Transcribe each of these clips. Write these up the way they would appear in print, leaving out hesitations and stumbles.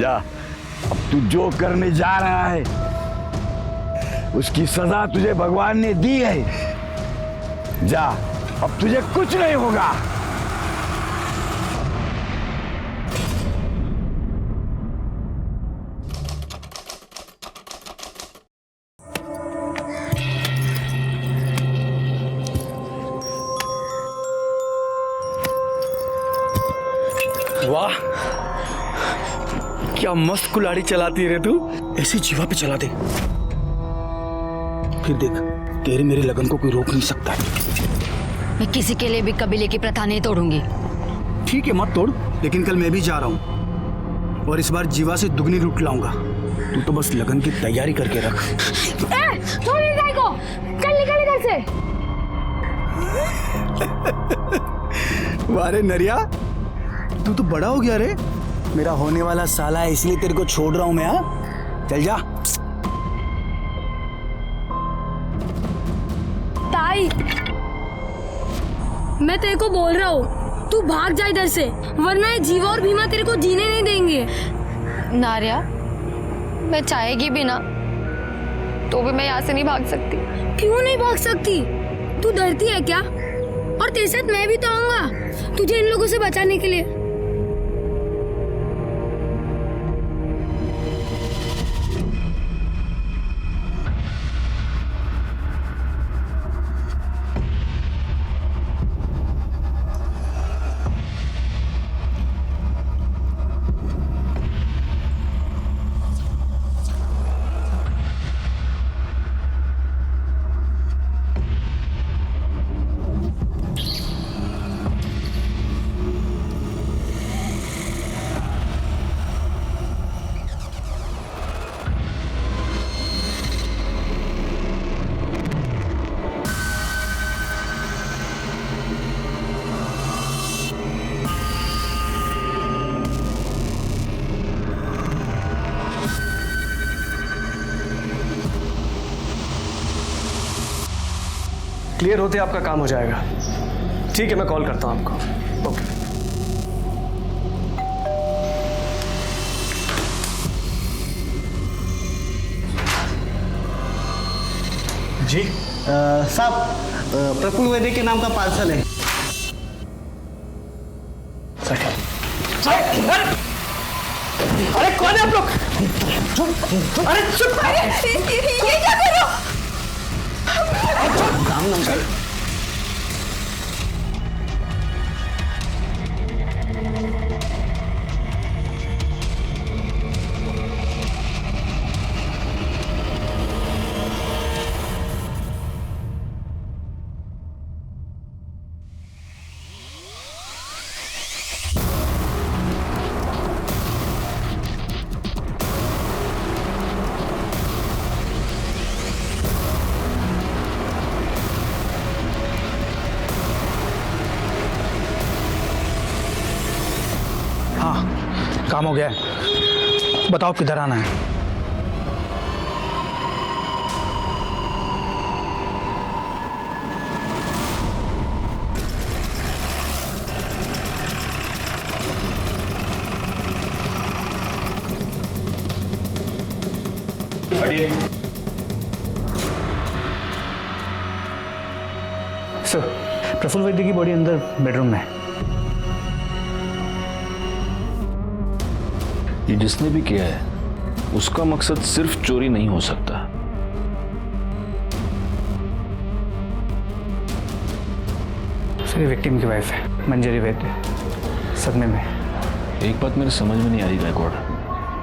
जा, अब तू जो करने जा रहा है उसकी सजा तुझे भगवान ने दी है। जा, अब तुझे कुछ नहीं होगा। वाह, क्या मस्त कुल्हाड़ी चलाती है रे तू। ऐसे जीवा पे चला दे, फिर देख तेरे मेरे लगन को कोई रोक नहीं सकता है। मैं किसी के लिए भी कबीले की प्रथा नहीं तोड़ूंगी। ठीक है मत तोड़, लेकिन कल मैं भी जा रहा हूँ और इस बार जीवा से दुगनी लूट लाऊंगा। तू तो बस लगन की तैयारी करके रख। छोड़ गाय को, चल निकल इधर से। वारे नरिया, तू तो बड़ा हो गया रे। मेरा होने वाला साला है, इसलिए तेरे को छोड़ रहा हूं मैं। हाँ, चल जा। ताई, मैं तेरे को बोल रहा हूँ, तू भाग जा इधर से, वरना ये जीवा और भीमा तेरे को जीने नहीं देंगे। नारिया, मैं चाहेगी भी ना तो भी मैं यहाँ से नहीं भाग सकती। क्यों नहीं भाग सकती? तू डरती है क्या? और तेरे साथ मैं भी तो आऊंगा तुझे इन लोगों से बचाने के लिए। क्लियर होते आपका काम हो जाएगा। ठीक है, मैं कॉल करता हूं आपको। ओके। जी साहब, प्रफुल्ल वैद्य के नाम का पार्सल है। अरे कौन है आप लोग? अरे चुप! ये क्या कर रहे हो? काम नाम सर। काम हो गया है। बताओ किधर आना है। सर, प्रफुल्ल वैद्य की बॉडी अंदर बेडरूम में है। ये जिसने भी किया है उसका मकसद सिर्फ चोरी नहीं हो सकता। सर, ये विक्टिम की वाइफ है, मंजरी वैद्य, सदमे में। एक बात मेरे समझ में नहीं आ रही गायकवाड़,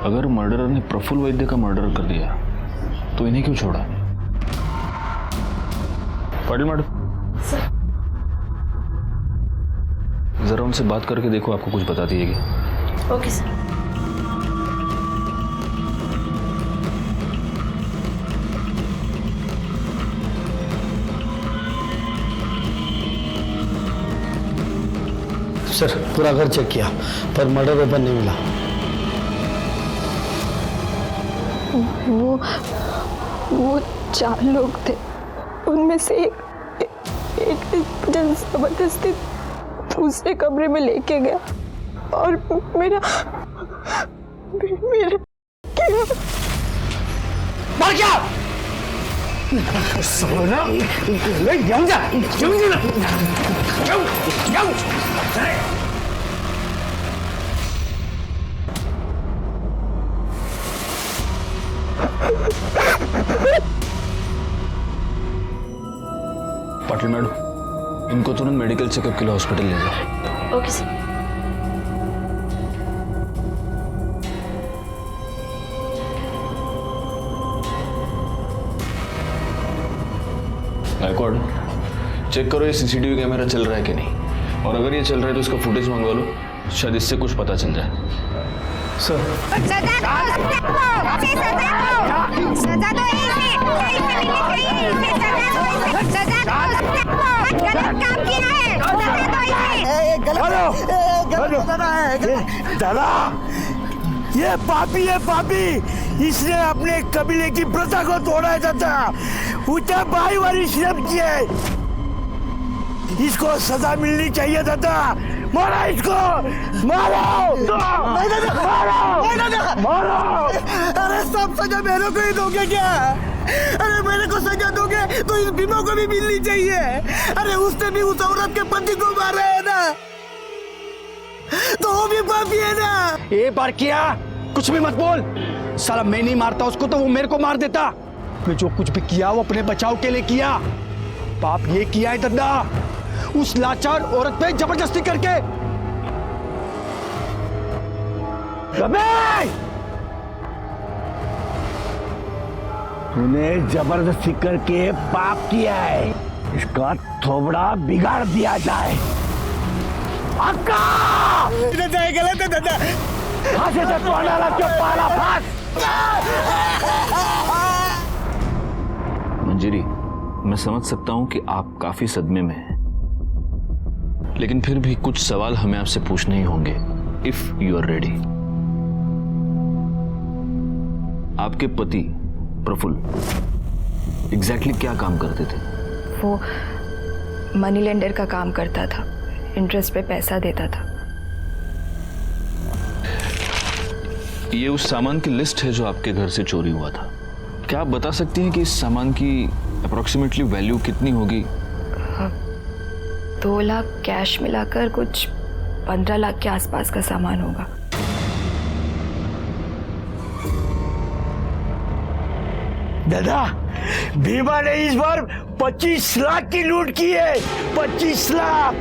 अगर मर्डरर ने प्रफुल्ल वैद्य का मर्डर कर दिया तो इन्हें क्यों छोड़ा? पाटिल मैडम, जरा उनसे बात करके देखो, आपको कुछ बता दिएगी। Okay sir. सर, पूरा घर चेक किया पर मर्डर वेपन नहीं मिला। वो 4 लोग थे, उनमें से एक जबरदस्ती दूसरे कमरे में लेके गया और मेरे मर क्या सोना ले जाऊं जा जाऊं पाटिल मैडम, इनको तुरंत मेडिकल चेकअप के लिए हॉस्पिटल ले जाओ। Okay sir. गायकवाड़, चेक करो ये सीसीटीवी कैमरा चल रहा है कि नहीं, और अगर ये चल रहा है तो इसका फुटेज मंगवा लो, शायद इससे कुछ पता चल जाए। सर सजा दो गलत काम किया है। दादा, ये पापी है, पापी। इसने अपने कबीले की प्रथा को तोड़ा है दादा। उसे भाई वाली श्रम की है। इसको सजा मिलनी चाहिए दादा। मारो इसको, मारो मारो। अरे सब सजा मेरे को ही दोगे क्या? अरे मेरे को सजा दोगे तो इस भीमा को भी मिलनी चाहिए। अरे उसने भी उस औरत के पति को मारा है ना, तो वो भी पापी है ना। एक बार किया, कुछ भी मत बोल। साला मैं नहीं मारता उसको तो वो मेरे को मार देता। मैं जो कुछ भी किया वो अपने बचाव के लिए किया। पाप ये किया है दद्दा, उस लाचार औरत पे जबरदस्ती करके। तूने जबरदस्ती करके पाप किया है, इसका थोबड़ा बिगाड़ दिया जाए। अक्का! गलत है दादा। फांसी से तो डाला क्यों पाला फांस? मंजरी, मैं समझ सकता हूं कि आप काफी सदमे में हैं, लेकिन फिर भी कुछ सवाल हमें आपसे पूछने ही होंगे, इफ यू आर रेडी। आपके पति प्रफुल्ल एग्जैक्टली क्या काम करते थे? वो मनी लेंडर का काम करता था, इंटरेस्ट पे पैसा देता था। ये उस सामान की लिस्ट है जो आपके घर से चोरी हुआ था। क्या आप बता सकती हैं कि इस सामान की अप्रोक्सीमेटली वैल्यू कितनी होगी? 2 लाख कैश मिलाकर कुछ 15 लाख के आसपास का सामान होगा। दादा, भीमा ने इस बार 25 लाख की लूट की है। 25 लाख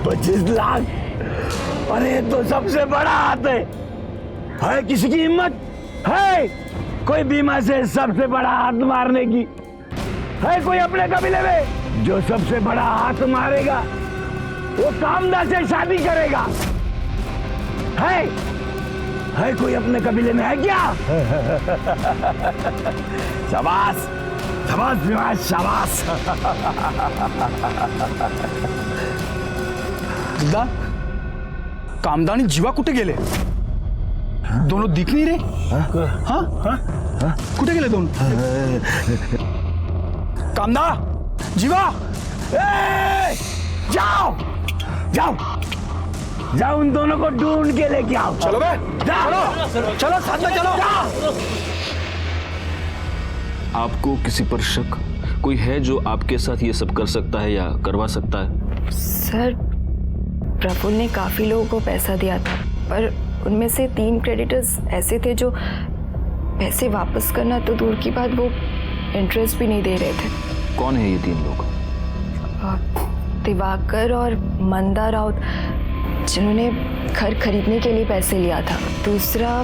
25 लाख। अरे ये तो सबसे बड़ा हाथ है किसी की हिम्मत है कोई भीमा से सबसे बड़ा हाथ मारने की? है कोई अपने कबीले में जो सबसे बड़ा हाथ मारेगा? वो कामदा से शादी करेगा? है कोई अपने कबीले में? है क्या? शाबाश शाबाश भीमा, शाबाश। दादा, कामदानी जीवा कुठे गेले? दोनों दिख नहीं रहे। हाँ कुठे गेले दोनों? कामदा, जीवा, जाओ जाओ जाओ, उन दोनों को ढूंढ के लेके आओ। चलो बे, चलो चलो साथ में चलो। आपको किसी पर शक कोई है जो आपके साथ ये सब कर सकता है या करवा सकता है? सर, प्रफुल्ल ने काफ़ी लोगों को पैसा दिया था, पर उनमें से 3 क्रेडिटर्स ऐसे थे जो पैसे वापस करना तो दूर की बात, वो इंटरेस्ट भी नहीं दे रहे थे। कौन है ये 3 लोग? दिवाकर और मंदा राउत, जिन्होंने घर खरीदने के लिए पैसे लिया था। दूसरा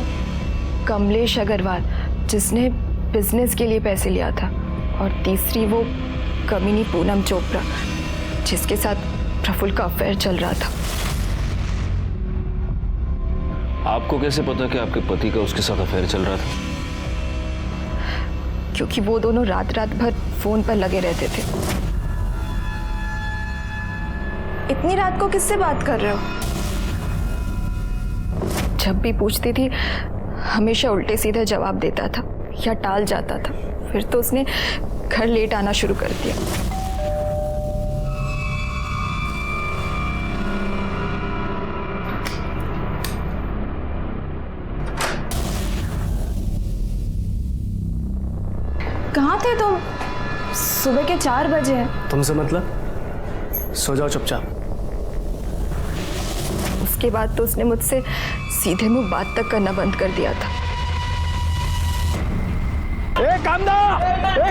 कमलेश अग्रवाल, जिसने बिजनेस के लिए पैसे लिया था। और तीसरी वो कमीनी पूनम चोपड़ा, जिसके साथ प्रफुल्ल का अफेयर चल रहा था। आपको कैसे पता कि आपके पति का उसके साथ अफेयर चल रहा था? क्योंकि वो दोनों रात रात भर फोन पर लगे रहते थे। इतनी रात को किससे बात कर रहे हो? जब भी पूछती थी हमेशा उल्टे सीधे जवाब देता था या टाल जाता था। फिर तो उसने घर लेट आना शुरू कर दिया। कहाँ थे तुम? सुबह के 4 बजे हैं। तुमसे मतलब? सो जाओ चुपचाप। उसके बाद तो उसने मुझसे सीधे मुंह बात तक करना बंद कर दिया था। ए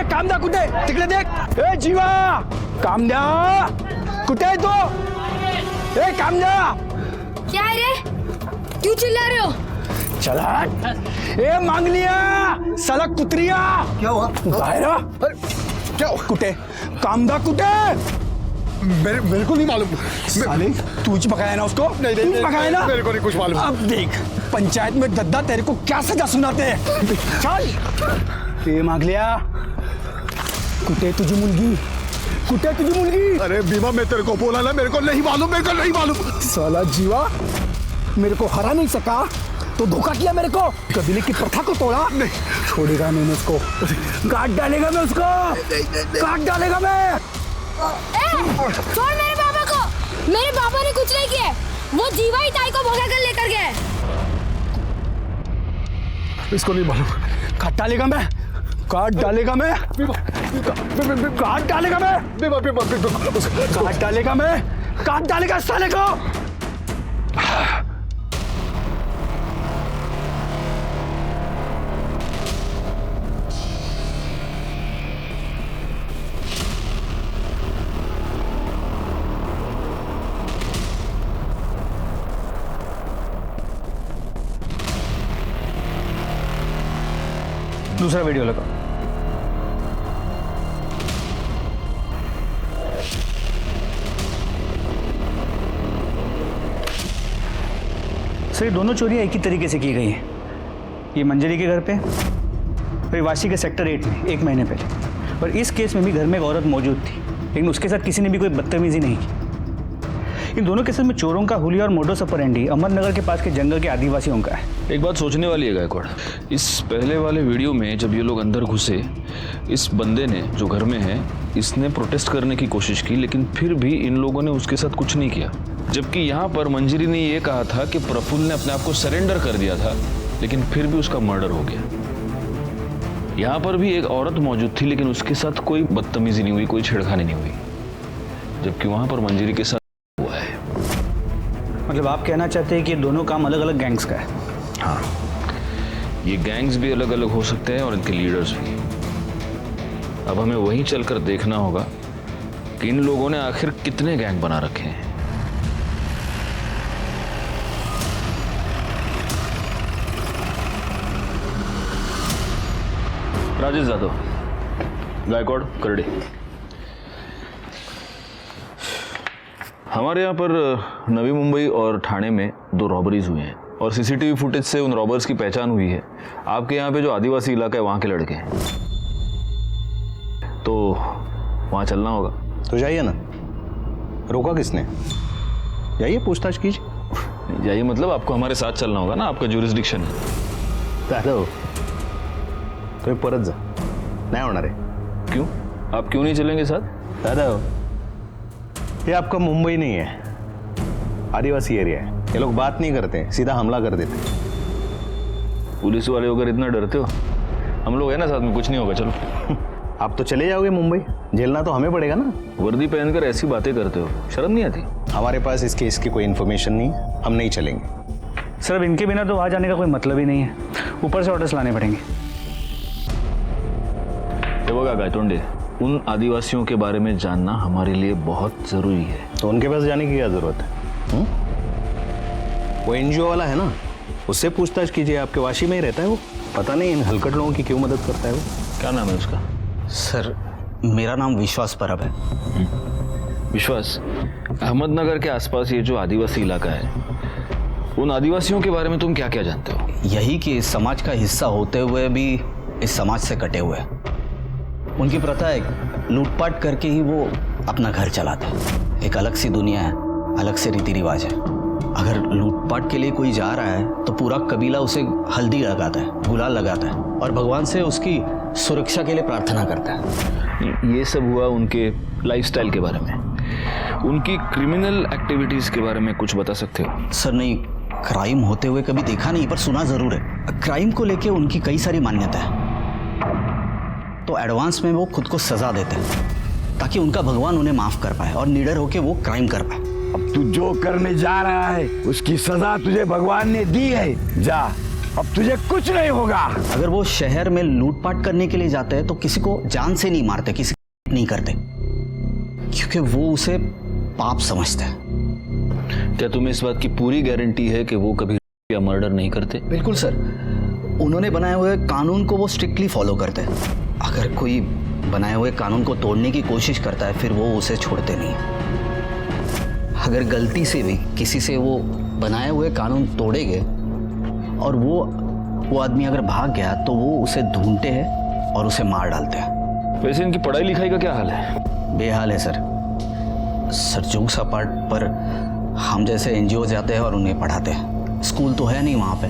कामदा कुठे? तिकडे देख। ए जीवा, कामदा कुठे आहे तू? ए कामदा, क्या है रे? क्यों चिल्ला रहे हो? चला। ए मांगलिया, साला कुत्रिया, क्या हुआ? बाहेर आ। क्या हुआ? कुठे? कामदा कुठे? मेरे को नहीं मालूम। साले तूच पकाया ना उसको? नहीं, तूच पकाया ना? मेरे को नहीं कुछ मालूम। अब देख, पंचायत में दद्दा तेरे को क्या सजा सुनाते हैं। चल। ए मांगलिया, कुठे तुझी मुलगी? कुठे तुझी मुलगी? अरे भीमा, मैं तेरे को बोला ना, मेरे को नहीं मालूम। साला जीवा, मेरे को हरा नहीं सका तो धोखा किया मेरे को। कबीले की प्रथा को तोड़ा। नहीं, छोड़ेगा नहीं मैं उसको, काट डालेगा मैं उसको, काट डालेगा मैं। छोड़ मेरे पापा को। मेरे पापा ने कुछ नहीं किया। वो जीवा ही ताई को भगा कर लेकर गए। इसको नहीं मालूम। काट डालेगा मैं, काट डालेगा मैं, काट डालेगा मैं, काट डालेगा मैं, काट डालेगा साले को। दूसरा वीडियो लगा। सर ये दोनों चोरियां एक ही तरीके से की गई हैं। ये मंजरी के घर पे और ये वाशी के सेक्टर 8 में 1 महीने पहले। और इस केस में भी घर में एक औरत मौजूद थी, लेकिन उसके साथ किसी ने भी कोई बदतमीजी नहीं की। इन दोनों केसेस में चोरों का हुलिया और मोडस ऑपरेंडी अहमदनगर के पास के जंगल के आदिवासियों का है। एक बात सोचने वाली है गायकवाड़, इस पहले वाले वीडियो में जब ये लोग अंदर घुसे, इस बंदे ने जो घर में है, इसने प्रोटेस्ट करने की कोशिश की, लेकिन फिर भी इन लोगों ने उसके साथ कुछ नहीं किया। जबकि यहाँ पर मंजरी ने ये कहा था कि प्रफुल्ल ने अपने आप को सरेंडर कर दिया था, लेकिन फिर भी उसका मर्डर हो गया। यहाँ पर भी एक औरत मौजूद थी, लेकिन उसके साथ कोई बदतमीजी नहीं हुई, कोई छेड़खानी नहीं हुई, जबकि वहां पर मंजरी के साथ हुआ है। मतलब आप कहना चाहते हैं कि ये दोनों काम अलग अलग गैंग्स का है? हाँ, ये गैंग्स भी अलग अलग हो सकते हैं और इनके लीडर्स भी। अब हमें वहीं चलकर देखना होगा कि इन लोगों ने आखिर कितने गैंग बना रखे हैं। राजेश यादव, गायकवाड़, करडे। हमारे यहाँ पर नवी मुंबई और ठाणे में 2 रॉबरीज हुए हैं और सीसीटीवी फुटेज से उन रॉबर्स की पहचान हुई है। आपके यहाँ पे जो आदिवासी इलाका है वहाँ के लड़के हैं, तो वहाँ चलना होगा। तो जाइए ना, रोका किसने? जाइए, पूछताछ कीजिए। जाइए मतलब आपको हमारे साथ चलना होगा ना, आपका ज्यूरिसडिक्शन है। दादा तो परत जा, नहीं होणार है। क्यों? आप क्यों नहीं चलेंगे साथ? दादा ये आपका मुंबई नहीं है, आदिवासी एरिया है। ये लोग बात नहीं करते, सीधा हमला कर देते। पुलिस वाले होकर इतना डरते हो? हम लोग है ना साथ में, कुछ नहीं होगा, चलो। आप तो चले जाओगे मुंबई, झेलना तो हमें पड़ेगा ना। वर्दी पहनकर ऐसी बातें करते हो, शर्म नहीं आती? हमारे पास इस केस की कोई इन्फॉर्मेशन नहीं है, हम नहीं चलेंगे। सर अब इनके बिना तो वहाँ जाने का कोई मतलब ही नहीं है, ऊपर से ऑर्डर्स लाने पड़ेंगे। ये बघा गायतोंडे, उन आदिवासियों के बारे में जानना हमारे लिए बहुत जरूरी है। तो उनके पास जाने की क्या जरूरत है? वो एनजीओ वाला है ना, उससे पूछताछ कीजिए। आपके वाशी में ही रहता है वो, पता नहीं इन हलकट लोगों की क्यों मदद करता है वो। क्या नाम है उसका? सर मेरा नाम विश्वास परब है। विश्वास, अहमदनगर के आसपास ये जो आदिवासी इलाका है, उन आदिवासियों के बारे में तुम क्या क्या जानते हो? यही कि इस समाज का हिस्सा होते हुए भी इस समाज से कटे हुए हैं। उनकी प्रथा है, लूटपाट करके ही वो अपना घर चलाते हैं। एक अलग सी दुनिया है, अलग से रीति रिवाज है। अगर लूटपाट के लिए कोई जा रहा है तो पूरा कबीला उसे हल्दी लगाता है, गुलाल लगाता है और भगवान से उसकी सुरक्षा के लिए प्रार्थना करता है। ये सब हुआ उनके लाइफस्टाइल के बारे में। उनकी क्रिमिनल एक्टिविटीज के बारे में कुछ बता सकते हो? सर नहीं, क्राइम होते हुए कभी देखा नहीं, पर सुना जरूर है। क्राइम को लेके उनकी कई सारी मान्यता है। तो एडवांस में वो खुद को सजा देते हैं ताकि उनका भगवान उन्हें माफ कर पाए और निडर होकर वो क्राइम कर पाए। अब तू जो करने जा रहा है उसकी सजा तुझे भगवान ने दी है। जा, अब तुझे कुछ नहीं होगा। अगर वो शहर में लूटपाट करने के लिए जाते हैं तो किसी को जान से नहीं मारते, किसी को नहीं करते, क्योंकि वो उसे पाप समझते हैं। क्या तुम्हें इस बात की पूरी गारंटी है कि वो कभी या मर्डर नहीं करते? बिल्कुल सर, उन्होंने बनाए हुए कानून को वो स्ट्रिक्टली फॉलो करते हैं। अगर कोई बनाए हुए कानून को तोड़ने की कोशिश करता है फिर वो उसे छोड़ते नहीं। अगर गलती से भी किसी से वो बनाए हुए कानून तोड़ेंगे और वो आदमी अगर भाग गया तो वो उसे ढूंढते हैं और उसे मार डालते हैं। वैसे इनकी पढ़ाई लिखाई का क्या हाल है? बेहाल है सर जोक्स अपार्ट, पर हम जैसे एनजीओ जाते हैं और उन्हें पढ़ाते हैं। स्कूल तो है नहीं वहाँ पे,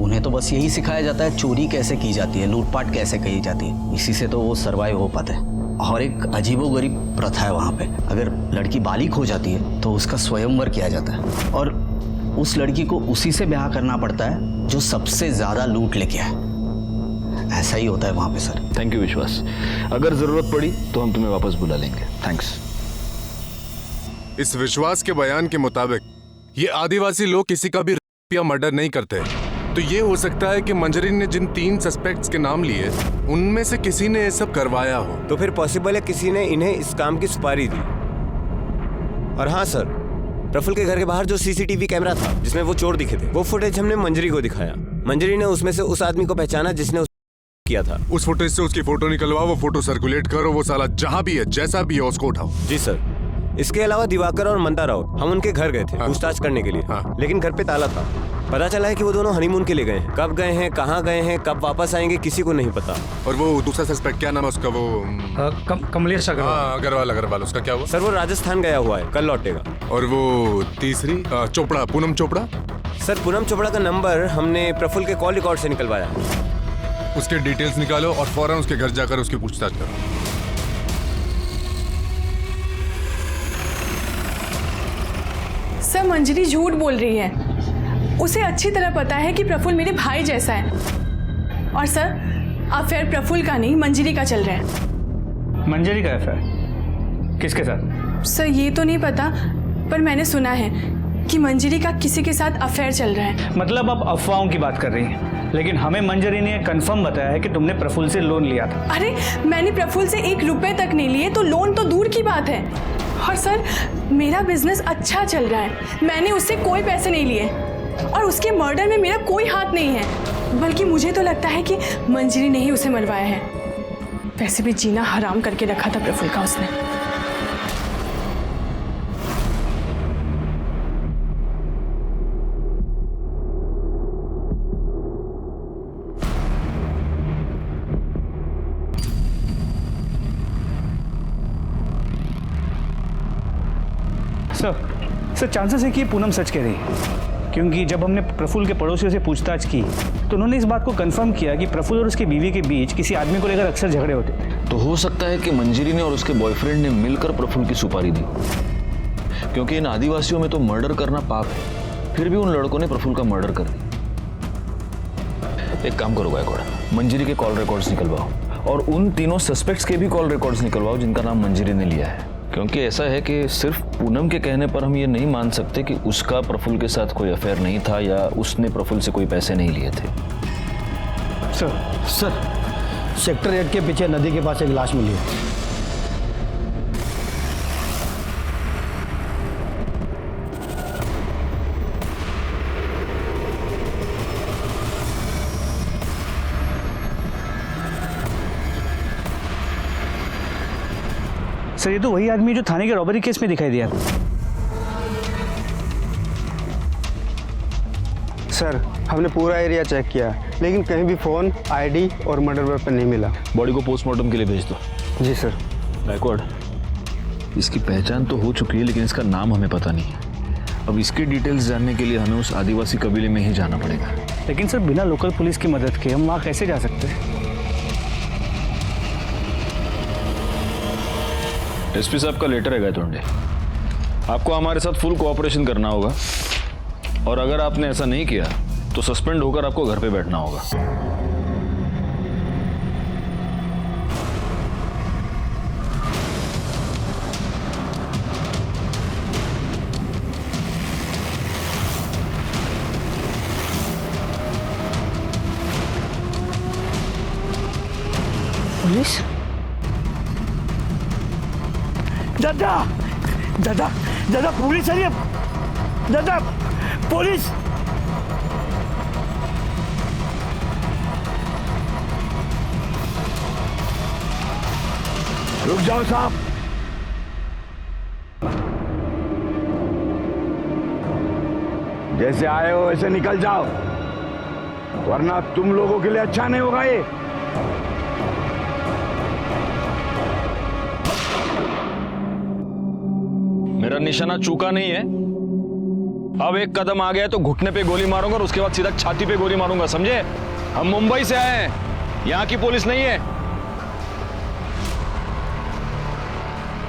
उन्हें तो बस यही सिखाया जाता है चोरी कैसे की जाती है, लूटपाट कैसे की जाती है। इसी से तो वो सर्वाइव हो पाते हैं। और एक अजीबोगरीब प्रथा है वहाँ पे, अगर लड़की बालिग हो जाती है तो उसका स्वयंवर किया जाता है और उस लड़की को उसी से ब्याह करना पड़ता है जो सबसे ज्यादा लूट लेके आए। ऐसा ही होता है वहाँ पे सर। थैंक यू विश्वास, अगर जरूरत पड़ी तो हम तुम्हें वापस बुला लेंगे। थैंक्स। इस विश्वास के बयान के मुताबिक ये आदिवासी लोग किसी का भी या मर्डर नहीं करते, तो ये हो सकता है कि मंजरी ने जिन 3 सस्पेक्ट्स के नाम लिए उनमें से किसी ने ये सब करवाया हो। तो फिर पॉसिबल है किसी ने इन्हें इस काम की सुपारी दी। और हाँ सर, प्रफुल्ल के घर के बाहर जो सीसीटीवी कैमरा था जिसमें वो चोर दिखे थे, वो फुटेज हमने मंजरी को दिखाया। मंजरी ने उसमें से उस आदमी को पहचाना जिसने किया था। उस फुटेज से उसकी फोटो निकलवाओ, वो फोटो सर्कुलेट करो, वो साला जहां भी है जैसा भी है उसको उठाओ। जी सर। इसके अलावा दिवाकर और मंदा राउत, हम उनके घर गए थे पूछताछ करने के लिए। लेकिन घर पे ताला था। पता चला है कि वो दोनों हनीमून के लिए गए हैं। कब गए हैं, कहाँ गए हैं, कब वापस आएंगे, किसी को नहीं पता। और वो दूसरा सस्पेक्ट क्या नाम है उसका? वो कमलेश अग्रवाल, उसका क्या हुआ? सर वो राजस्थान गया हुआ है, कल लौटेगा। और वो तीसरी चोपड़ा, पूनम चोपड़ा? सर पूनम चोपड़ा का नंबर हमने प्रफुल्ल के कॉल रिकॉर्ड से निकलवाया। उसके डिटेल्स निकालो और फौरन उसके घर जाकर उसकी पूछताछ करो। सर मंजरी झूठ बोल रही है। उसे अच्छी तरह पता है कि प्रफुल्ल मेरे भाई जैसा है। और सर अफेयर प्रफुल्ल का नहीं मंजरी का चल रहा है। मंजरी का अफेयर किसके साथ? सर ये तो नहीं पता, पर मैंने सुना है कि मंजरी का किसी के साथ अफेयर चल रहा है। मतलब आप अफवाहों की बात कर रही हैं, लेकिन हमें मंजरी ने कंफर्म बताया है कि तुमने प्रफुल्ल से लोन लिया था। अरे मैंने प्रफुल्ल से 1 रुपए तक नहीं लिए, तो लोन तो दूर की बात है। और सर मेरा बिजनेस अच्छा चल रहा है, मैंने उससे कोई पैसे नहीं लिए और उसके मर्डर में मेरा कोई हाथ नहीं है। बल्कि मुझे तो लगता है कि मंजरी ने ही उसे मरवाया है। वैसे भी जीना हराम करके रखा था प्रफुल्ल का उसने। सर चांसेस है कि पूनम सच कह रही है, क्योंकि जब हमने प्रफुल्ल के पड़ोसियों से पूछताछ की तो उन्होंने इस बात को कंफर्म किया कि प्रफुल्ल और उसकी बीवी के बीच किसी आदमी को लेकर अक्सर झगड़े होते थे। तो हो सकता है कि मंजरी ने और उसके बॉयफ्रेंड ने मिलकर प्रफुल्ल की सुपारी दी, क्योंकि इन आदिवासियों में तो मर्डर करना पाप है, फिर भी उन लड़कों ने प्रफुल्ल का मर्डर कर दिया। एक काम करो गायकवाड़, मंजरी के कॉल रिकॉर्ड्स निकलवाओ और उन तीनों सस्पेक्ट्स के भी कॉल रिकॉर्ड्स निकलवाओ जिनका नाम मंजरी ने लिया है। क्योंकि ऐसा है कि सिर्फ पूनम के कहने पर हम ये नहीं मान सकते कि उसका प्रफुल्ल के साथ कोई अफेयर नहीं था या उसने प्रफुल्ल से कोई पैसे नहीं लिए थे। सर सेक्टर 8 के पीछे नदी के पास एक लाश मिली है। सर ये तो वही आदमी जो थाने के रॉबरी केस में दिखाई दिया। सर हमने पूरा एरिया चेक किया लेकिन कहीं भी फ़ोन, आईडी और मर्डर वेपन नहीं मिला। बॉडी को पोस्टमार्टम के लिए भेज दो। जी सर। गायकवाड़, इसकी पहचान तो हो चुकी है लेकिन इसका नाम हमें पता नहीं है। अब इसके डिटेल्स जानने के लिए हमें उस आदिवासी कबीले में ही जाना पड़ेगा। लेकिन सर बिना लोकल पुलिस की मदद के हम वहाँ कैसे जा सकते हैं? एसपी साहब का लेटर है गायतोंडे, आपको हमारे साथ फुल कोऑपरेशन करना होगा और अगर आपने ऐसा नहीं किया तो सस्पेंड होकर आपको घर पे बैठना होगा। पुलिस? दादा दादा दादा पुलिस आ रही है, दादा पुलिस। रुक जाओ साहब, जैसे आए हो वैसे निकल जाओ, वरना तुम लोगों के लिए अच्छा नहीं होगा ये। मेरा निशाना चूका नहीं है। अब एक कदम आ गया तो घुटने पे गोली मारूंगा और उसके बाद सीधा छाती पे गोली मारूंगा, समझे? हम मुंबई से आए हैं, यहां की पुलिस नहीं है।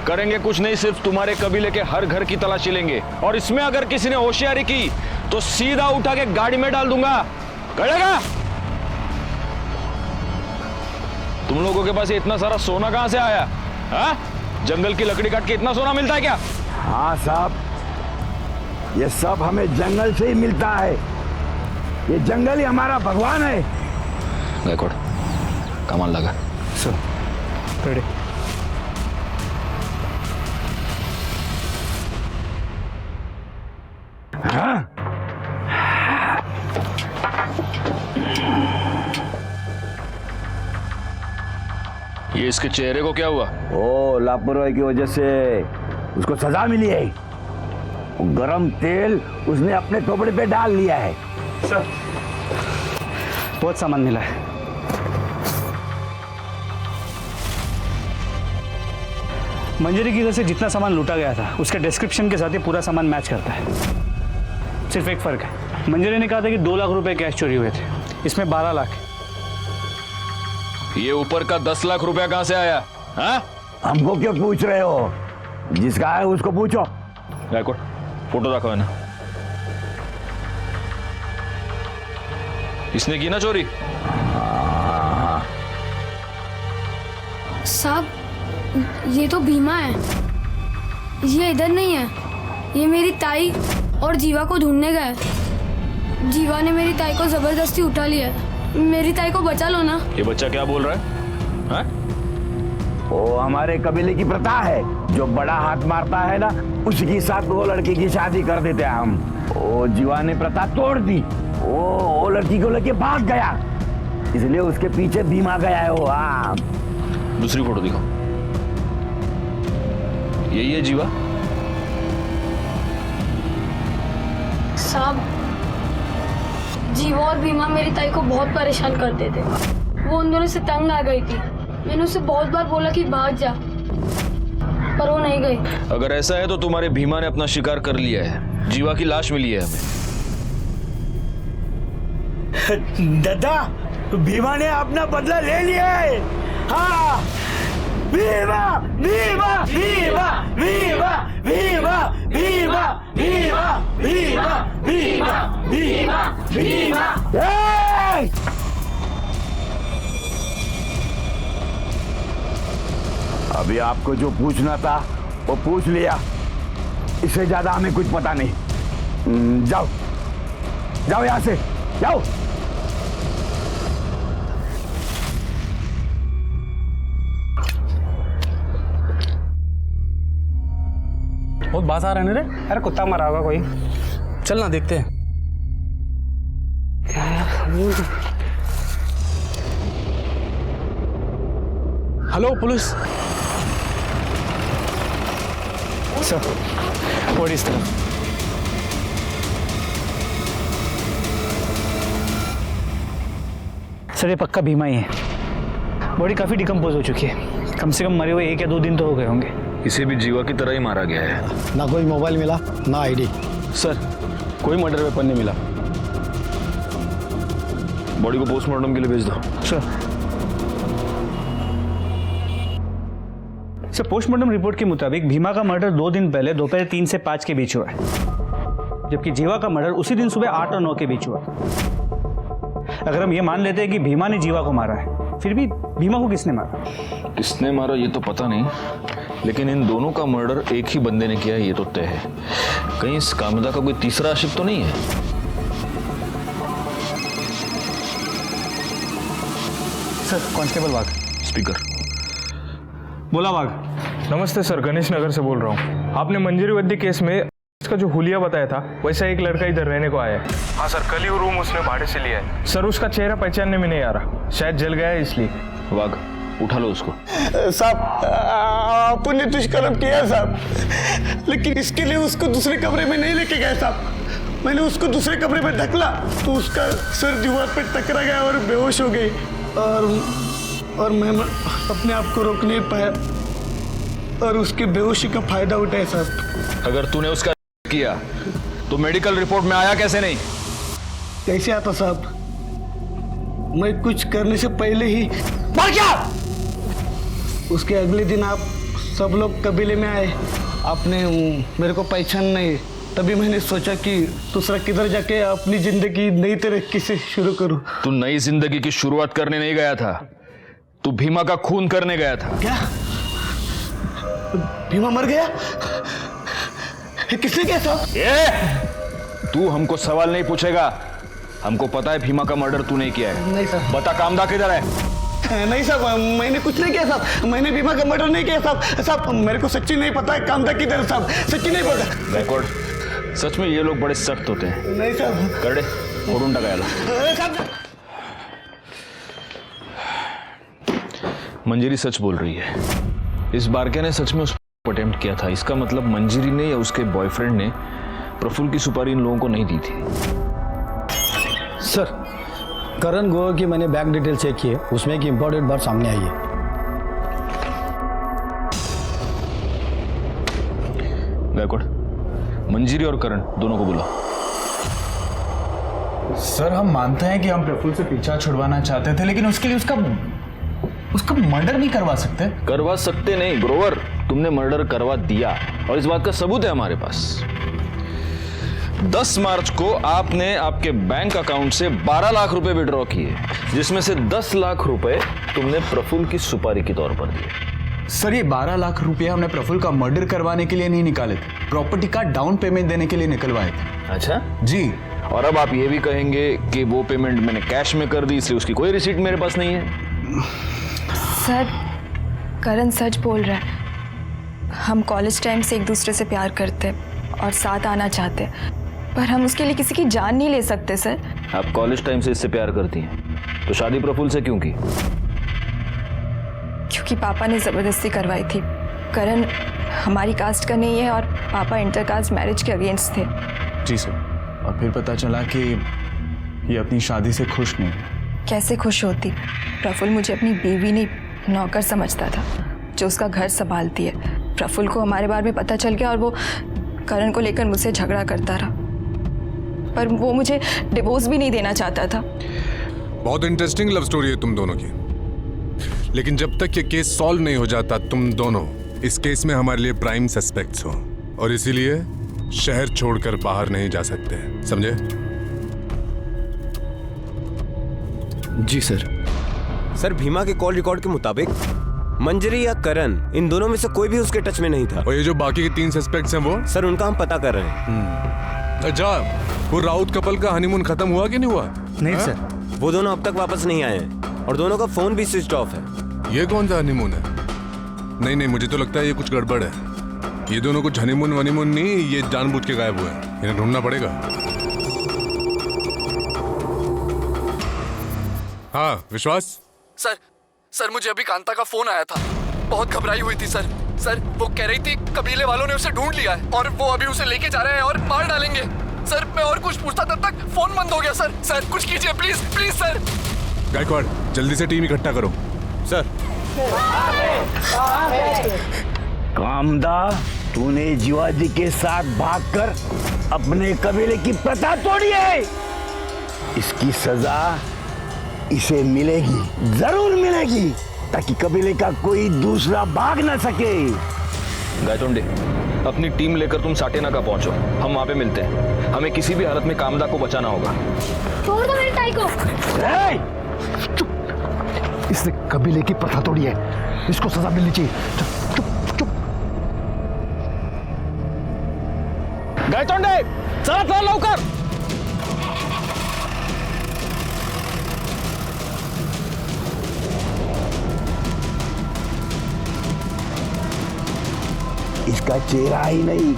करेंगे कुछ नहीं, सिर्फ तुम्हारे कबीले के हर घर की तलाशी लेंगे, और इसमें अगर किसी ने होशियारी की तो सीधा उठा के गाड़ी में डाल दूंगा। करेगा? तुम लोगों के पास ये इतना सारा सोना कहां से आया? हाँ? जंगल की लकड़ी काट के इतना सोना मिलता है क्या? हाँ साहब, ये सब हमें जंगल से ही मिलता है। ये जंगल ही हमारा भगवान है। गायकवाड़, कमाल लगा। Sir, ready. हाँ? ये इसके चेहरे को क्या हुआ? ओ, लापरवाही की वजह से उसको सजा मिली है। गरम तेल उसने अपने टोपड़े पे डाल लिया है। सर, बहुत सामान मिला है। मंजरी की घर से जितना सामान लूटा गया था उसके डिस्क्रिप्शन के साथ ही पूरा सामान मैच करता है। सिर्फ एक फर्क है, मंजरी ने कहा था कि 2 लाख रुपए कैश चोरी हुए थे, इसमें 12 लाख। ये ऊपर का 10 लाख रुपया कहां से आया? हाँ? हमको क्यों पूछ रहे हो? जिसका है उसको पूछो। गायकवाड़, फोटो रखो है ना। इसने की ना चोरी? साहब, ये तो भीमा है, ये इधर नहीं है। ये मेरी ताई और जीवा को ढूंढने गए। जीवा ने मेरी ताई को जबरदस्ती उठा लिया है। मेरी ताई को बचा लो ना। ये बच्चा क्या बोल रहा है? हाँ? वो हमारे कबीले की प्रथा है, जो बड़ा हाथ मारता है ना, उसके साथ वो लड़की की शादी कर देते हैं हम। वो जीवा ने प्रथा तोड़ दी, वो लड़की को लेके भाग गया, इसलिए उसके पीछे भीमा गया है वो। हाँ, दूसरी फोटो दिखाओ। यही है जीवा? साहब, जीवा और भीमा मेरी ताई को बहुत परेशान करते थे। वो उन दोनों से तंग आ गई थी। मैंने उसे बहुत बार बोला कि भाग जा, पर वो नहीं गई। अगर ऐसा है तो तुम्हारे भीमा ने अपना शिकार कर लिया है। जीवा की लाश मिली है हमें। दादा, भीमा ने अपना बदला ले लिया है। हाँ, भीमा भीमा भीमा भीमा भीमा भीमा भीमा भीमा भीमा भीमा भीमा। अभी आपको जो पूछना था वो पूछ लिया, इससे ज्यादा हमें कुछ पता नहीं। जाओ जाओ, यहां से जाओ। बहुत बात आ रहा है रे। अरे कुत्ता मरा होगा कोई, चल ना देखते हैं। Hello police. सर, बॉडी इस तरफ। सर, ये पक्का भीमा ही है। बॉडी काफी डिकम्पोज हो चुकी है, कम से कम मरे हुए 1 या 2 दिन तो हो गए होंगे। इसे भी जीवा की तरह ही मारा गया है। ना कोई मोबाइल मिला, ना आईडी। सर, कोई मर्डर वेपन नहीं मिला। बॉडी को पोस्टमार्टम के लिए भेज दो। सर, पोस्टमार्टम रिपोर्ट के मुताबिक भीमा का मर्डर 2 दिन पहले दोपहर 3 से 5 के बीच हुआ है, जबकि जीवा का मर्डर उसी दिन सुबह 8 और 9 के बीच हुआ। अगर हम ये मान लेते हैं कि भीमा ने जीवा को मारा है, फिर भी भीमा को किसने मारा? किसने मारा ये तो पता नहीं, लेकिन इन दोनों का मर्डर एक ही बंदे ने किया है, ये तो तय है। कहीं इस कामिदा का कोई तीसरा आशिक तो नहीं है? सर, कांस्टेबल वाघ। स्पीकर। बोला वाघ। नमस्ते सर, गणेश नगर से बोल रहा हूँ। आपने मंजरी वद्दी केस में इसका जो हुलिया बताया था वैसा एक लड़का इधर रहने को आया है। हाँ सर, कल ही वो रूम उसने भाड़े से लिया है। सर उसका चेहरा पहचानने में नहीं आ रहा, शायद जल गया है इसलिए। वाघ उठा लो उसको। साहब आपने दुष्कर्म किया साहब, लेकिन इसके लिए उसको दूसरे कमरे में नहीं लेके गए साहब। मैंने उसको दूसरे कमरे में ढकला तो उसका सिर दीवार पे टकरा गया और बेहोश हो गई, और मैं अपने आप को रोक नहीं पाया और उसकी बेहोशी का फायदा उठाया साहब। अगर तूने उसका किया तो मेडिकल रिपोर्ट में आया कैसे नहीं? कैसे आता साहब? मैं कुछ करने से पहले ही मर गया। उसके अगले दिन आप सब लोग कबीले में आए, आपने मेरे को पहचान नहीं, तभी मैंने सोचा कि दूसरा किधर जाके अपनी जिंदगी नई तरीके से शुरू करूं। तू नई जिंदगी की शुरुआत करने नहीं गया था, तू भीमा का खून करने गया था। क्या भीमा मर गया? किसने किया साहब? तू हमको सवाल नहीं पूछेगा, हमको पता है भीमा का मर्डर तू नहीं किया है। नहीं सर। बता कामदा किधर है? नहीं साहब, मैंने कुछ नहीं किया साहब, मैंने भीमा का मर्डर नहीं किया साहब। साहब मेरे को सच्ची नहीं पता है कामदा किधर है साहब, सच्ची नहीं पता। बैकवर्ड, सच में ये लोग बड़े सख्त होते हैं। नहीं साहब। करडे फोड़ून टाकायला। मंजरी सच बोल रही है, इस बारके ने सच में उस अटेम्प्ट किया था। इसका मतलब मंजरी ने या उसके बॉयफ्रेंड ने प्रफुल्ल की सुपारी इन लोगों को नहीं दी थी। सर, करण गोवा की मैंने बैंक डिटेल चेक की है, उसमें एक इंपॉर्टेंट बात सामने आई है। गायकवाड़, मंजरी और करण दोनों को बुलाओ। सर हम मानते हैं कि हम प्रफुल्ल से पीछा छुड़वाना चाहते थे, लेकिन उसके लिए उसका मर्डर नहीं करवा सकते। करवा सकते नहीं ग्रोवर, तुमने मर्डर करवा दिया और इस बात का सबूत है हमारे पास। 10 मार्च को आपने आपके बैंक अकाउंट से 12 लाख रुपए विड्रॉ किए, जिसमें से 10 लाख रुपए तुमने प्रफुल्ल की सुपारी के तौर पर दिए। सर ये 12 लाख रुपए हमने प्रफुल्ल का मर्डर करवाने के लिए नहीं निकाले थे, प्रॉपर्टी का डाउन पेमेंट देने के लिए निकलवाए थे। अच्छा जी। और अब आप ये भी कहेंगे कि वो पेमेंट मैंने कैश में कर दी, इसलिए उसकी कोई रिसीट मेरे पास नहीं है। सर करण सच बोल रहा है, हम कॉलेज टाइम से एक दूसरे से प्यार करते और साथ आना चाहते, पर हम उसके लिए किसी की जान नहीं ले सकते। सर आप कॉलेज टाइम से इससे प्यार करती हैं, तो शादी प्रफुल्ल से क्यों की? क्योंकि पापा ने ज़बरदस्ती करवाई थी। करण हमारी कास्ट का नहीं है और पापा इंटरकास्ट मैरिज के अगेंस्ट थे। जी सर, और फिर पता चला कि ये अपनी शादी से खुश नहीं है। कैसे खुश होती? प्रफुल्ल मुझे अपनी बीवी नहीं नौकर समझता था जो उसका घर संभालती है। प्रफुल्ल को हमारे बारे में पता चल गया और वो करण को लेकर मुझसे झगड़ा करता रहा, पर वो मुझे डिवोर्स भी नहीं देना चाहता था। बहुत इंटरेस्टिंग लव स्टोरी है तुम दोनों की, लेकिन जब तक ये केस सॉल्व नहीं हो जाता तुम दोनों इस केस में हमारे लिए प्राइम सस्पेक्ट्स हो, और इसीलिए शहर छोड़कर बाहर नहीं जा सकते, समझे? जी सर। सर भीमा के कॉल रिकॉर्ड के मुताबिक मंजरी या करण, इन दोनों में से कोई भी उसके टच में नहीं था। और ये जो बाकी के 3 सस्पेक्ट्स हैं वो? सर उनका हम पता कर रहे हैं। अच्छा, वो राउत कपल का हनीमून खत्म हुआ कि नहीं हुआ? नहीं सर, वो दोनों अब तक वापस नहीं आए हैं और दोनों का फोन भी स्विच ऑफ है। ये कौन सा हनीमून है? नहीं, मुझे तो लगता है ये कुछ गड़बड़ है। ये दोनों कुछ हनीमून वनीमून नहीं, ये जानबूझ के गायब हुए हैं, इन्हें ढूंढना पड़ेगा। हाँ विश्वास? सर मुझे अभी कांता का फोन आया था, बहुत घबराई हुई थी सर। वो कह रही थी कबीले वालों ने उसे ढूंढ लिया है और वो अभी उसे लेके जा रहे हैं और मार डालेंगे। सर मैं और कुछ पूछता तब तक फोन बंद हो गया। सर कुछ कीजिए प्लीज प्लीज सर। गायकवाड़ जल्दी से टीम इकट्ठा करो। सर। कामदा, तूने जीवाजी के साथ भागकर अपने कबीले की प्रथा तोड़ी है, इसकी सजा इसे मिलेगी, जरूर मिलेगी, ताकि कबीले का कोई दूसरा भाग ना सके। गायतोंडे, अपनी टीम लेकर तुम साटेनाका पहुंचो, हम वहां पे मिलते हैं। हमें किसी भी हालत में कामदा को बचाना होगा। छोड़ दो मेरे टाई को। इसने कबीले की प्रथा तोड़ी है, इसको सजा मिलनी चाहिए। चुप। गायतोंडे, चला लवकर। इसका चेहरा ही नहीं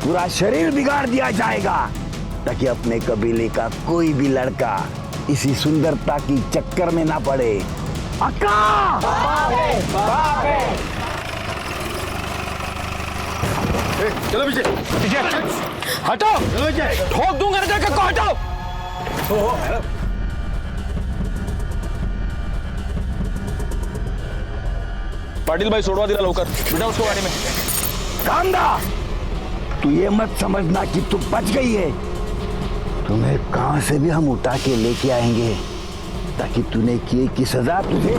पूरा शरीर बिगाड़ दिया जाएगा, ताकि अपने कबीले का कोई भी लड़का इसी सुंदरता की चक्कर में ना पड़े। अक्का! चलो पीछे हटो, चलो ठोक दूंगा ना को, हटो। पाटिल भाई सोडवा दिला लवकर, बिठा उसको गाड़ी में। कांदा, तू ये मत समझना कि तू बच गई है। तुम्हें कहां से भी हम उठा के लेके आएंगे, ताकि तूने किए की सजा तुझे।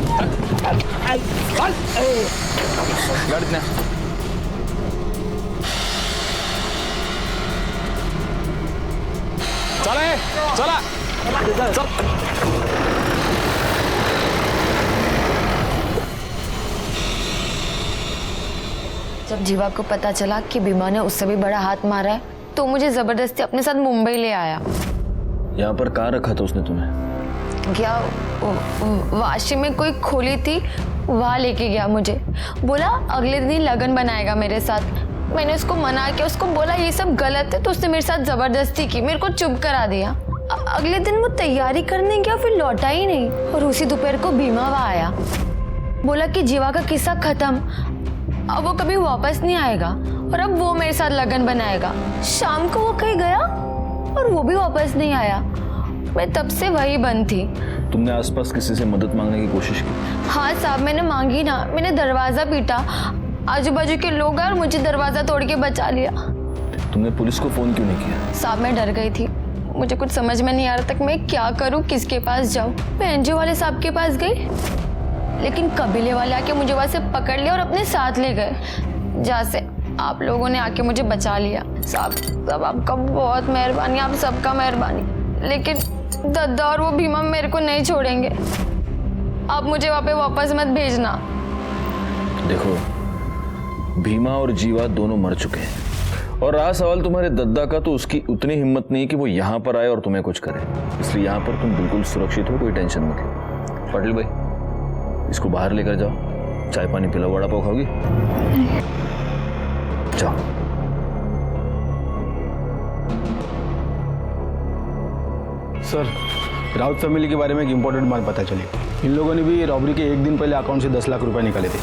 गाड़ी में चला चला चल। जब जीवा को पता चला कि बीमा ने उससे भी बड़ा हाथ मारा है, तो मुझे जबरदस्ती अपने साथ मुंबई ले आया। यहाँ पर कहाँ रखा था उसने तुम्हें? क्या वाशी में कोई खोली थी, वहाँ लेके गया मुझे। बोला अगले दिन ही लगन बनाएगा मेरे साथ। मैंने उसको मना किया, उसको बोला ये सब गलत है, तो उसने मेरे साथ जबरदस्ती की, मेरे को चुप करा दिया। अगले दिन वो तैयारी करने गया, फिर लौटा ही नहीं। और उसी दोपहर को भीमा वहाँ आया, बोला कि जीवा का किस्सा खत्म, अब वो कभी वापस नहीं आएगा और अब वो मेरे साथ लगन बनाएगा। शाम को वो कहीं गया और वो भी वापस नहीं आया। मैं तब से वही बंद थी। तुमने आसपास किसी से मदद मांगने की कोशिश की? हाँ साहब, मैंने मांगी ना, मैंने दरवाजा पीटा, आजू बाजू के लोग आए और मुझे दरवाजा तोड़ के बचा लिया। तुमने पुलिस को फोन क्यों नहीं किया? साहब मैं डर गई थी, मुझे कुछ समझ में नहीं आ रहा था मैं क्या करूं, किसके पास जाऊं। मैं एनजीओ वाले साहब के पास गई, लेकिन कबीले वाले आके मुझे वहां से पकड़ लिया और अपने साथ ले गए, जहाँ से आप लोगों ने आके मुझे बचा लिया। साहब आपका बहुत मेहरबानी, आप सबका मेहरबानी, लेकिन दद्दा और वो भीमा मेरे को नहीं छोड़ेंगे। आप मुझे वहाँ पे वापस मत भेजना। देखो, भीमा और जीवा दोनों मर चुके हैं, और रहा सवाल तुम्हारे दद्दा का, तो उसकी उतनी हिम्मत नहीं कि वो यहाँ पर आए और तुम्हें कुछ करे। इसलिए यहाँ पर तुम बिल्कुल सुरक्षित हो, कोई टेंशन मत लो। पाटिल भाई, इसको बाहर लेकर जाओ, चाय पानी पिलाओ, वड़ा पाव खाओगी? जाओ। सर, राउत फैमिली के बारे में एक इम्पोर्टेंट बात पता चली। इन लोगों ने भी रॉबरी के एक दिन पहले अकाउंट से 10 लाख रुपए निकाले थे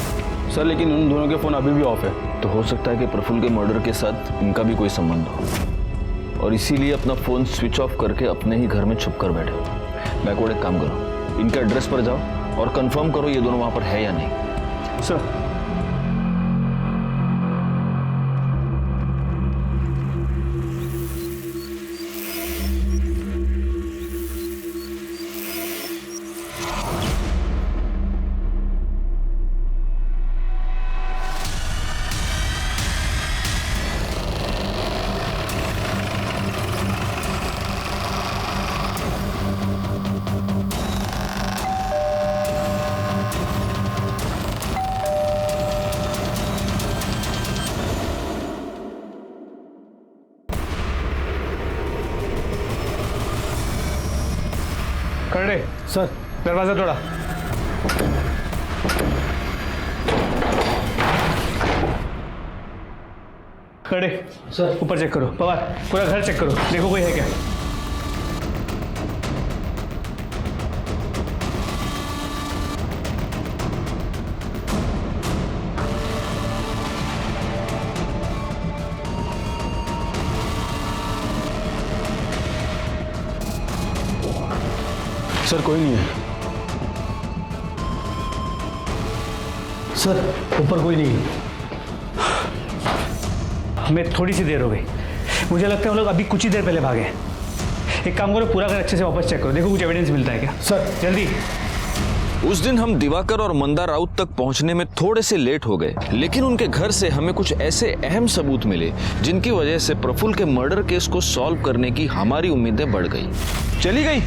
सर, लेकिन उन दोनों के फ़ोन अभी भी ऑफ है। तो हो सकता है कि प्रफुल्ल के मर्डर के साथ इनका भी कोई संबंध हो, और इसीलिए अपना फ़ोन स्विच ऑफ करके अपने ही घर में छुप कर बैठे हो। बैकवर्ड एक काम करो, इनके एड्रेस पर जाओ और कंफर्म करो ये दोनों वहाँ पर है या नहीं। सर, खड़े सर, दरवाजा तोड़ा। खड़े सर, ऊपर चेक करो। पवार, पूरा घर चेक करो, देखो कोई है क्या। सर कोई नहीं है। सर ऊपर कोई नहीं है। हमें थोड़ी सी देर हो गई, मुझे लगता है वो लोग अभी कुछ ही देर पहले भागे। एक काम करो, पूरा घर अच्छे से वापस चेक करो, देखो कुछ एविडेंस मिलता है क्या। सर जल्दी। उस दिन हम दिवाकर और मंदा राउत तक पहुंचने में थोड़े से लेट हो गए, लेकिन उनके घर से हमें कुछ ऐसे अहम सबूत मिले जिनकी वजह से प्रफुल्ल के मर्डर केस को सॉल्व करने की हमारी उम्मीदें बढ़ गई। चली गई?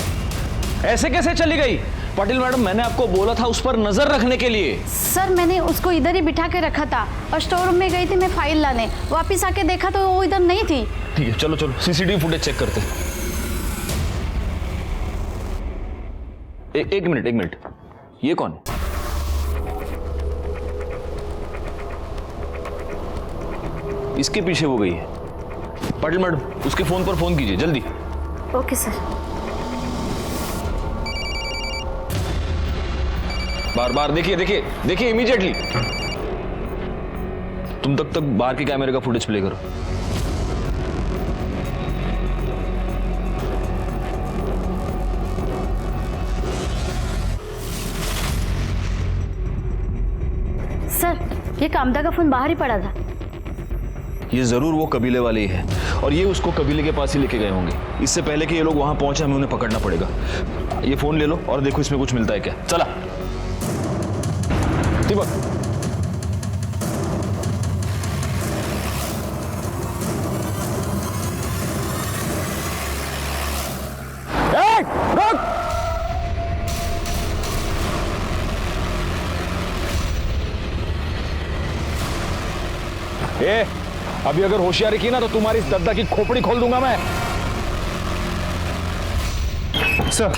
ऐसे कैसे चली गई? पाटिल मैडम, मैंने आपको बोला था उस पर नजर रखने के लिए। सर मैंने उसको इधर ही बिठा के रखा था और स्टोर रूम में गई थी मैं फाइल लाने, वापस आके देखा तो वो इधर नहीं थी। ठीक है, चलो चलो सीसीटीवी फुटेज चेक करते हैं। एक मिनट, ये कौन है? इसके पीछे वो गई है। पाटिल मैडम, उसके फोन पर फोन कीजिए जल्दी। Okay sir. बार बार देखिए देखिए देखिए इमीडिएटली। तुम तब तक बाहर के कैमरे का फुटेज प्ले करो। सर, ये कामदा का फोन बाहर ही पड़ा था। ये जरूर वो कबीले वाले ही है और ये उसको कबीले के पास ही लेके गए होंगे। इससे पहले कि ये लोग वहां पहुंचे हमें उन्हें पकड़ना पड़ेगा। ये फोन ले लो और देखो इसमें कुछ मिलता है क्या। चला दीपक। रुक! ए, अभी अगर होशियारी की ना तो तुम्हारी इस दद्दा की खोपड़ी खोल दूंगा मैं। सर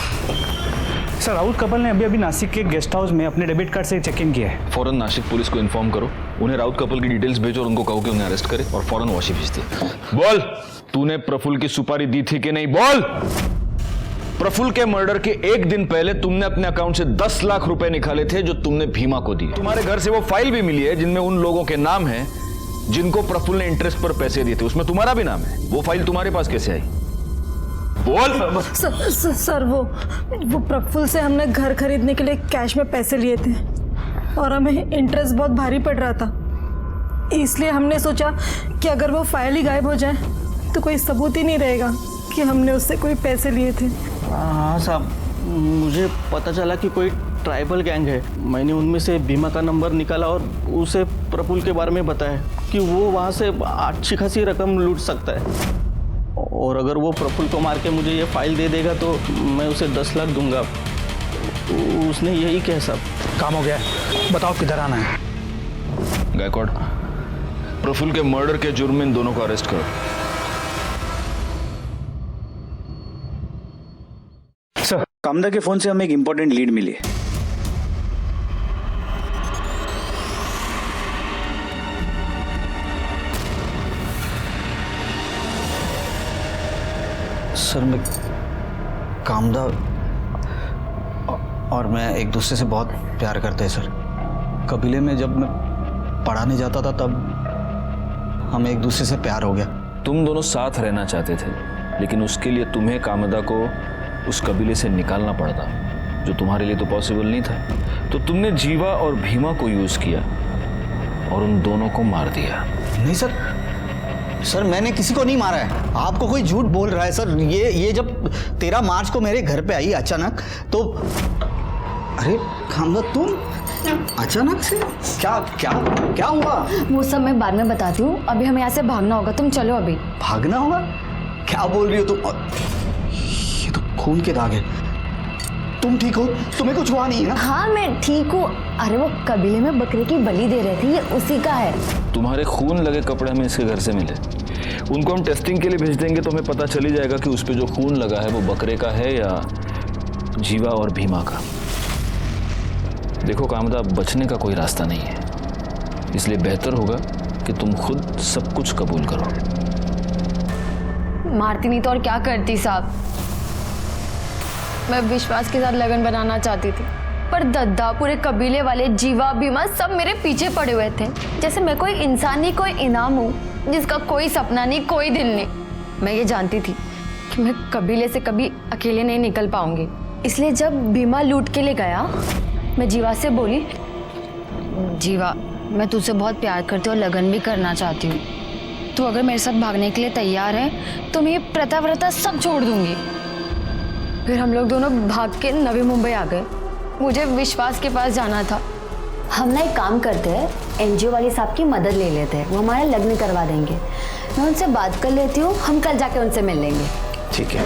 राउत कपल ने अभी नासिक के गेस्ट हाउस में अपने डेबिट कार्ड से चेक इन किया है। फौरन नासिक पुलिस को इन्फॉर्म करो, उन्हें राउत कपल की डिटेल्स भेजो और उनको कहो कि उन्हें अरेस्ट करे और फौरन वाशी भेज दे। बोल, तूने प्रफुल्ल की सुपारी दी थी कि नहीं? बोल। प्रफुल्ल के मर्डर के एक दिन पहले तुमने अपने अकाउंट से 10 लाख रुपए निकाले थे जो तुमने भीमा को दिए। तुम्हारे घर से वो फाइल भी मिली है जिनमें उन लोगों के नाम हैं जिनको प्रफुल्ल ने इंटरेस्ट पर पैसे दिए थे। उसमें तुम्हारा भी नाम है। वो फाइल तुम्हारे पास कैसे आई? बोल। सर वो प्रफुल्ल से हमने घर खरीदने के लिए कैश में पैसे लिए थे और हमें इंटरेस्ट बहुत भारी पड़ रहा था, इसलिए हमने सोचा कि अगर वो फाइल ही गायब हो जाए तो कोई सबूत ही नहीं रहेगा कि हमने उससे कोई पैसे लिए थे। हाँ साहब, मुझे पता चला कि कोई ट्राइबल गैंग है। मैंने उनमें से बीमा का नंबर निकाला और उसे प्रफुल्ल के बारे में बताया कि वो वहाँ से अच्छी खासी रकम लूट सकता है और अगर वो प्रफुल्ल को मार के मुझे ये फाइल दे देगा तो मैं उसे 10 लाख दूंगा। उसने यही कहा साहब। काम हो गया, बताओ किधर आना है। गायकवाड़, प्रफुल्ल के मर्डर के जुर्म में इन दोनों को अरेस्ट करो। सर, कामदा के फोन से हमें एक इंपॉर्टेंट लीड मिली है। सर, मैं कामदा और मैं एक दूसरे से बहुत प्यार करते हैं सर। कबीले में जब मैं पढ़ाने जाता था तब हमें एक दूसरे से प्यार हो गया। तुम दोनों साथ रहना चाहते थे लेकिन उसके लिए तुम्हें कामदा को उस कबीले से निकालना पड़ता, जो तुम्हारे लिए तो पॉसिबल नहीं था। तो तुमने जीवा और भीमा को यूज किया और उन दोनों को मार दिया। नहीं सर, मैंने किसी को नहीं मारा है। आपको कोई झूठ बोल रहा है सर। ये जब 13 मार्च को मेरे घर पे आई अचानक तो अरे कामदा, तुम अचानक से क्या हुआ? वो सब मैं बाद में बताती हूँ। अभी हमें यहाँ से भागना होगा, तुम चलो अभी। भागना होगा? क्या बोल रही हो तुम? ये तो खून के दाग है। तुम ठीक हो? तुम्हें कुछ हुआ नहीं है ना? हाँ, मैं ठीक हूँ। अरे वो कबीले में बकरे की बलि दे रहे थे, ये उसी का है। तुम्हारे खून लगे कपड़े हमें इसके घर से मिले। उनको हम टेस्टिंग के लिए भेज देंगे तो हमें पता चल ही जाएगा कि उस पे जो खून लगा है वो बकरे का है या जीवा और भीमा का। देखो कामदा, बचने का कोई रास्ता नहीं है, इसलिए बेहतर होगा कि तुम खुद सब कुछ कबूल करो। मारती नहीं तो और क्या करती साहब। मैं विश्वास के साथ लगन बनाना चाहती थी पर दद्दा, पूरे कबीले वाले, जीवा, भीमा सब मेरे पीछे पड़े हुए थे, जैसे मैं कोई इंसान नहीं, कोई इनाम हूँ जिसका कोई सपना नहीं, कोई दिल नहीं। मैं ये जानती थी कि मैं कबीले से कभी अकेले नहीं निकल पाऊंगी, इसलिए जब भीमा लूट के लिए गया मैं जीवा से बोली, जीवा मैं तुझसे बहुत प्यार करती हूँ और लगन भी करना चाहती हूँ। तू अगर मेरे साथ भागने के लिए तैयार है तो मैं ये प्रथा व्रता सब छोड़ दूंगी। फिर हम लोग दोनों भाग के नवी मुंबई आ गए। मुझे विश्वास के पास जाना था। हम ना एक काम करते हैं, एनजीओ वाले साहब की मदद ले लेते हैं, वो हमारा लग्न करवा देंगे। मैं उनसे बात कर लेती हूँ, हम कल जाके उनसे मिल लेंगे। ठीक है।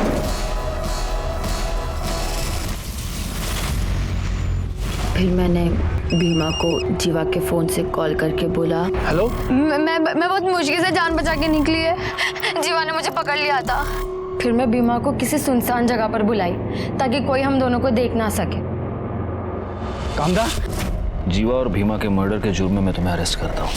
फिर मैंने भीमा को जीवा के फोन से कॉल करके बोला, हेलो। मैं बहुत मुश्किल से जान बचा के निकली है, जीवा ने मुझे पकड़ लिया था। फिर मैं भीमा को किसी सुनसान जगह पर बुलाई ताकि कोई हम दोनों को देख ना सके। कामदा, जीवा और भीमा के मर्डर के जुर्म में मैं तुम्हें अरेस्ट करता हूँ।